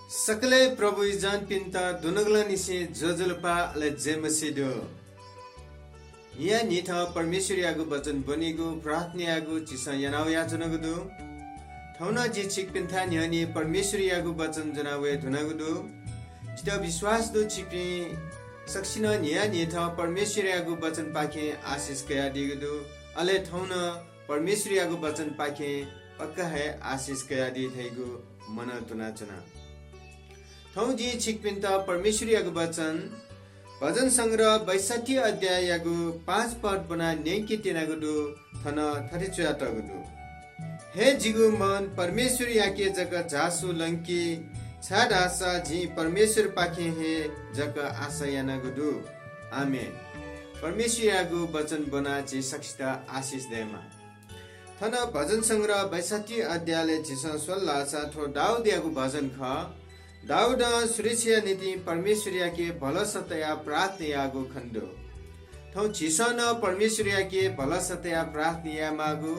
Sakale Prabhu Jan Pinta Dunaglanisi Jojulpa le Jemasido. Ya Nita Parmeshwariyago Bachan Banigo Pratniyago Chisa Yanaw Yajanagadu. Thauna ji Chik Pinta Nyani Parmeshwariyago Bachan Janawe Dunagudu. Jita Viswas do Chipi Saksina Nya Nita Parmeshwariyago Bachan Pake Asis Kaya Digadu. Ale Thauna Parmeshwariyago Bachan Pake Pakka hai Asis Kaya Di Thaigu Mana Tunachana. थौजी छिकपिन्ता परमेश्वरीयको वचन भजन संग्रह 62 अध्यायको 5 पद बना नेकी तिनागुदु थन थरिचुयातगुदु हे जिगु मन परमेश्वर याके जक जासु लंकी छाडासा जी परमेश्वर पाखे हे जक आशा यानगुदु आमेन परमेश्वरीयको वचन बना छि सक्षता आशीष देमा थन भजन संग्रह 62 अध्यायले जिसन सल्लाह सा थो दाउदियाको भजन ख दाऊद सुरक्षा नीति परमेश्वरिया के भल सतया प्रार्थना खंडो थौ छिसन परमेश्वरिया के भल सतया प्रार्थना मागु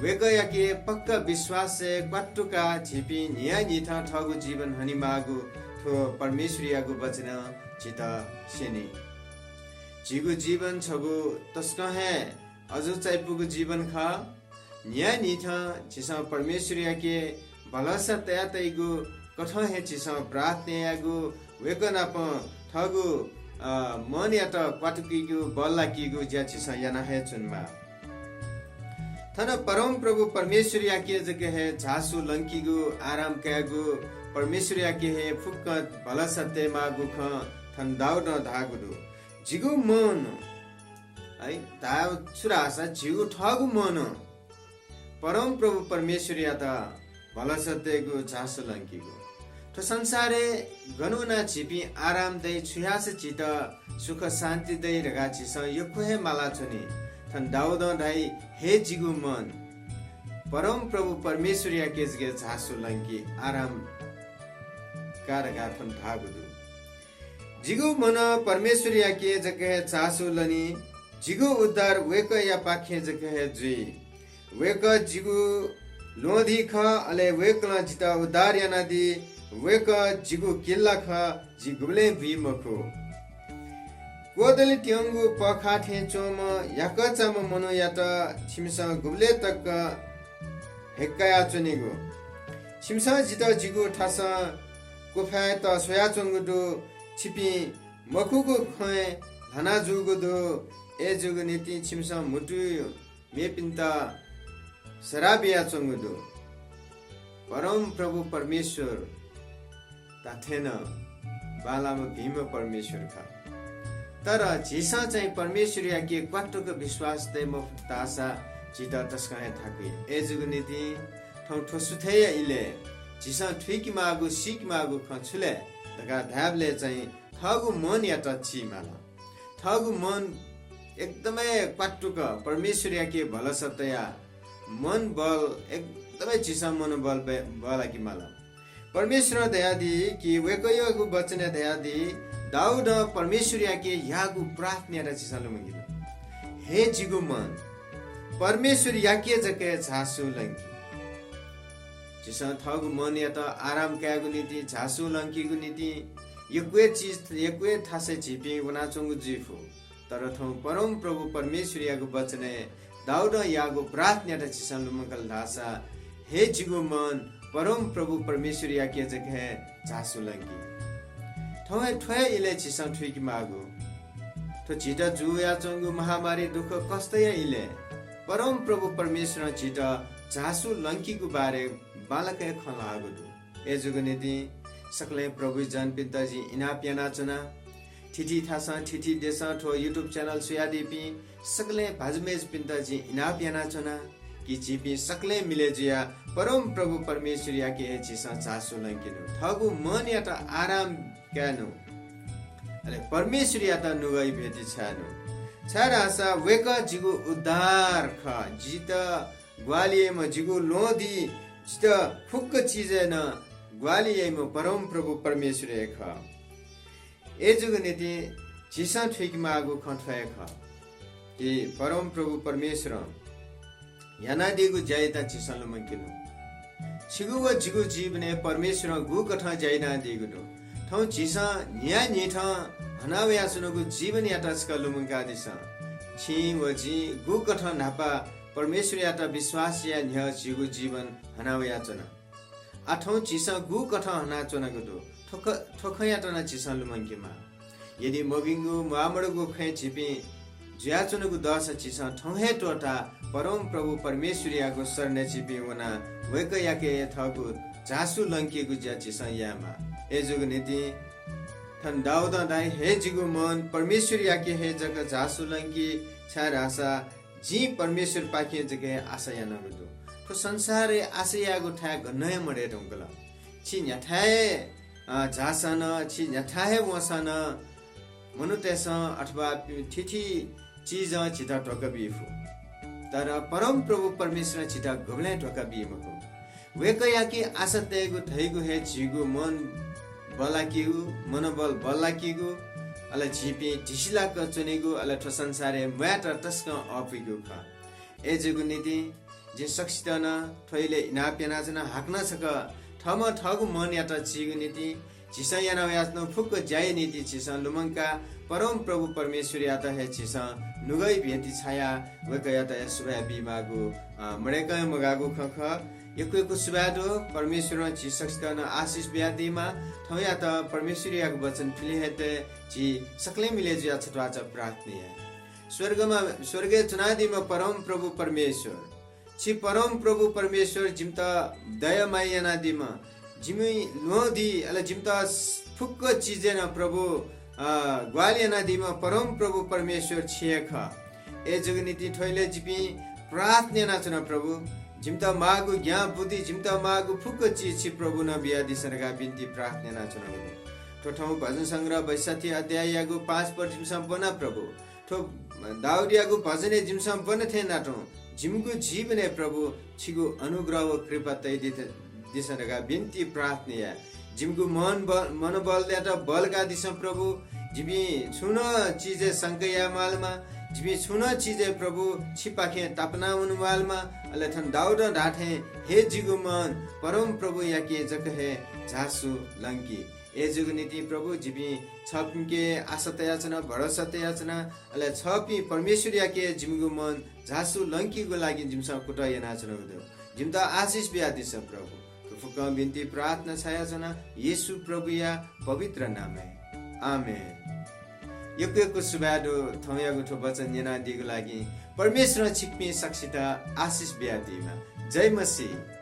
वेगया के पक्का विश्वास से क्वाटुका छिपी न्याय निथा ठगु जीवन हनि मागु थो परमेश्वरिया को वचन चिता सेनी जिगु जीवन छगु तस्क है अजु चाइपुगु जीवन ख न्याय निथा छिसा परमेश्वरिया के भल सतया तैगु कथा हे चिसा प्रार्थनागु वेकनाप ठगु मन या त क्वाटुकीगु बल्लाकीगु ज्या चिसा याना हे चुनमा थन परम प्रभु परमेश्वरिया के जके हे झासु लंकीगु आराम कयागु परमेश्वरिया के हे फुक्क भल सत्य मागु ख थन दाउद धागुदु जिगु मन है दाउ छुरासा जिगु ठगु मन परम प्रभु परमेश्वरिया त भल सत्यगु झासु लंकीगु तो संसारे गनुना छिपी आराम दे छुयास चित सुख शान्ति दे रगा छिस यो कोहे माला छुनी थन दाउद दाई हे जिगु मन परम प्रभु परमेश्वरिया के जगे झासु लंकी आराम कारगा थन थागुदु जिगु मन परमेश्वरिया के जगे झासु लनी जिगु उद्धार वेक या पाखे जगे जुई वेक जिगु लोधी ख अले वेकला जिता उद्धार या नदी वेक जिगु किल्ला ख जिगुले भीमको कोदली ट्यंगु पखाथे चोम याकचाम मनो याता छिमसा गुबले तक हेक्काया चुनिगु छिमसा जिता जिगु ठासा कोफाय त सोया चंगुदु छिपी मखुगु खय धना जुगुदु ए जुगु नीति छिमसा मुटु मेपिन्ता सराबिया चंगुदु परम प्रभु परमेश्वर ताथेन बालाम भीम परमेश्वर का तर झिसा चाहिँ परमेश्वरिया के क्वाटुको विश्वास दे मफतासा जिता तस्काय थाके एजुगु नीति ठौ ठोसुथे इले झिसा ठिक मागु सिक मागु खछुले तका धाबले चाहिँ थगु मन या टछि माला थगु मन एकदमै क्वाटुको परमेश्वरिया के भल सतया मन बल एकदमै झिसा मन बल कि माला परमेश्वर दयादी कि वेकयगु वचन दयादी दाऊद परमेश्वरिया के यागु प्रार्थना र चिसलो मंगिलो हे जिगु मन परमेश्वर याके जके झासु लंकी जिसा थगु मन या त आराम कागु नीति झासु लंकीगु नीति यक्वे चीज यक्वे थासे छिपी वना चंगु जिफु तर थौ परम प्रभु परमेश्वरियागु वचन दाऊद यागु प्रार्थना र चिसलो मंगल धासा हे जिगु मन परम प्रभु परमेश्वरिया के जगह झासु लंकी ठोय ठोय इले छिसा ठुकी मागु तो छिटा जुया चंगु महामारी दुख कस्तया इले परम प्रभु परमेश्वर छिटा झासु लंकी को बारे बालकै खलागुदु एजुगु नीति सकले प्रभु जन पिताजी इना प्याना चना ठिठी थासा ठिठी देसा ठो YouTube चैनल सुयादीपी सकले भाजमेज पिताजी इना प्याना चना कि चिपी सकले मिले जिया परम प्रभु परमेश्वरिया के छिसा चासु लंकिनु थगु मन या त आराम क्यानु अले परमेश्वरिया त नुगै भेटी छानु छारासा वेक जिगु उद्धार ख जित ग्वालिएम जिगु लोधी जित फुक्क चीजे न ग्वालिएम परम प्रभु परमेश्वरिया ख एजुगु नीति छिसा ठिक मागु खठय ख कि परम प्रभु परमेश्वर यानादिगु जायता चिसलो मंकिनु 지구와 지구 지분에 परमेश्वर गु कथा जाइना दिगुदो थौ जिसा न्या निथा हनावया सुनगु जीवन यात्रा स्कलुमका दिसा छि वजी गु कथा नापा परमेश्वर यात्रा विश्वास या न्या जिगु जीवन हनावया चना आठौं जिसा गु कथा हना चनगुदो ठोख यात्रा न जिसा लुमंकेमा यदि मबिंगु मामडगु खे छिपि ज्या चनगु दस जिसा ठौहे टोटा परम प्रभु परमेश्वरियाको सरने छिपि वना वेक याके थगु जासु लंकेगु ज्या जिसा यामा एजुगु नीति थन दाउदा दाइ हे जिगु मन परमेश्वर याके हे जग जासु लंकी छा रासा जी परमेश्वर पाके जगे आशा यानगु तो संसारे आशा यागु ठा गनय मडे दंगल छि न्याथाए जासन छि न्याथाए वसन मनुतेस अथवा ठिठी चीज चिता टकबिफु तर परम प्रभु परमेश्वर चिता गबले टकबिमको वेक याके आशा तेगु थैगु हे जिगु मन बलाकिगु मनोबल बलाकिगु अला झिपी ढिसिला क चुनेगु अला ठ संसारे म्याटर तस्क अपिगु ख एजुगु नीति जे सक्षितन थैले इनापेना जना हाक्न सक ठम ठगु मन यात्रा जिगु नीति जिसा याना यात्न फुक जाय नीति जिसा लुमंका परम प्रभु परमेश्वर याता हे जिसा नुगै भेति छाया वेक याता सुबा बिमागु मडेका मगागु खख यको सुबादो परमेश्वर जी सक्षितन आशिष ब्यादिमा थया त परमेश्वरियाको वचन फिले हेते जी सकले मिले जिया छतवा च प्रार्थनीय स्वर्गीय चुनादीमा परम प्रभु परमेश्वर छि परम प्रभु परमेश्वर जिमता दयामय नादीमा जिमी लोधी अला जिमता फुक्क चीजे न प्रभु ग्वालिया नदीमा परम प्रभु परमेश्वर छिएख ए जगनीति ठैले जिपी प्रार्थना नाचना प्रभु जिमता मागु ज्ञान बुद्धि जिमता मागु फुक्क चीज छि प्रभु न बिया दिसरगा बिन्ती प्रार्थना नाचना तो ठौ भजन संग्रह 62 अध्यायको 5 पद जिमसम बना प्रभु तो दाउदियाको भजने जिमसम बन थे नाटो जिमको जीवने प्रभु छिगु अनुग्रह व कृपा तै दिसरगा बिन्ती प्रार्थना जिमको मनोबल देता बलका दिसम प्रभु जिमी छुन चीजे संकया मालमा जिमी छुन चीजे प्रभु छिपाखे तापना उनवालमा अलेथन दाउद ढाठे हे जिगु मन परम प्रभु याके जक हे झासु लंकी ए जुगु नीति प्रभु जिमी छपके आशतयाचना भरोसातयाचना अले छपी परमेश्वर याके जिमगु मन झासु लंकी को लागि जिमसा कुटा यनाचना गदो जिमता आशीष बियादिस प्रभु फुक बिन्ती प्रार्थना छायाचना येशु प्रभु या पवित्र नाम है आमेन यको सुबादो थमयागु ठो वचन यना दिगु लागि परमेश्वर छिक्मी साक्षीता आशीष बियादिमा जय मसीह।